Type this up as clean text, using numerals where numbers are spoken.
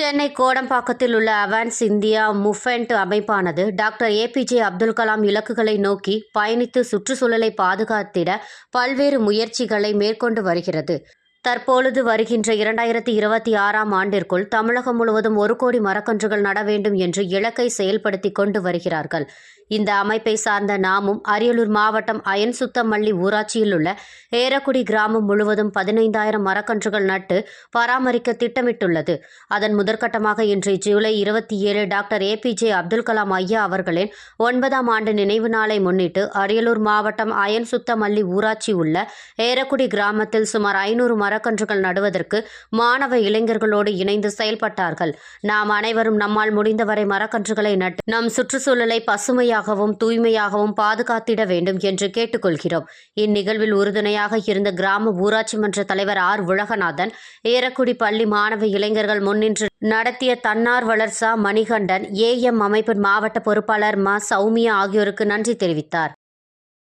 சென்னை கோடம்பாக்கத்தில் உள்ள அவான்ஸ் India movement அமைப்பானது doctor APJ Abdul Kalam இலக்குகளை நோக்கி பயணித்து சுற்றுச்சூழலை பாதுகாத்திட பல்வேறு முயற்சிகளை மேற்கொண்டு வருகிறது. தற்பொழுது வருகின்ற 2026ஆம் ஆண்டிற்குள் தமிழகம் முழுவதும் 1 கோடி மரக்கன்றுகள் நட வேண்டும் என்று இலக்கை செயல்படுத்தி கொண்டு வருகிறார்கள். இந்த அமைப்பை சார்ந்த நாமும் அரியலூர் மாவட்டம் அயன்சுத்தமல்லி ஊராட்சியில் உள்ள ஏரக்குடி கிராமம் முழுவதும் 15,000 மரக்கன்றுகள் நட்டு பராமரிக்க திட்டமிட்டுள்ளது. அதன் முதற்கட்டமாக இன்று ஜூலை 27 டாக்டர் ஏபிஜே அப்துல் கலாம் ஐயா அவர்களின் 9ஆம் ஆண்டு நினைவு நாளை முன்னிட்டு அரியலூர் மாவட்டம் அயன்சுத்தமல்லி ஊராட்சி உள்ள ஏரக்குடி கிராமத்தில் சுமார் 500 மரக்கன்றுகள் நடுவதற்கு மாணவ இளைஞர்களோடு இணைந்து செயல்பட்டார்கள். நாம் அனைவரும் நம்மால் முடிந்தவரை மரக்கன்றுகளை நட்டு நம் சுற்றுச்சூழலை பசுமையாகவும் தூய்மையாகவும் பாதுகாத்திட வேண்டும் என்று கேட்டுக்கொள்கிறோம். இந்நிகழ்வில் உறுதுணையாக இருந்த கிராம ஊராட்சி மன்ற தலைவர் ஆர். உலகநாதன், ஏரக்குடி பள்ளி மாணவ இளைஞர்கள் முன்னின்று நடத்திய தன்னார்வலர் ச. மணிகண்டன், AM அமைப்பின் மாவட்ட பொறுப்பாளர் ம. சௌமியா ஆகியோருக்கு நன்றி தெரிவித்தார்.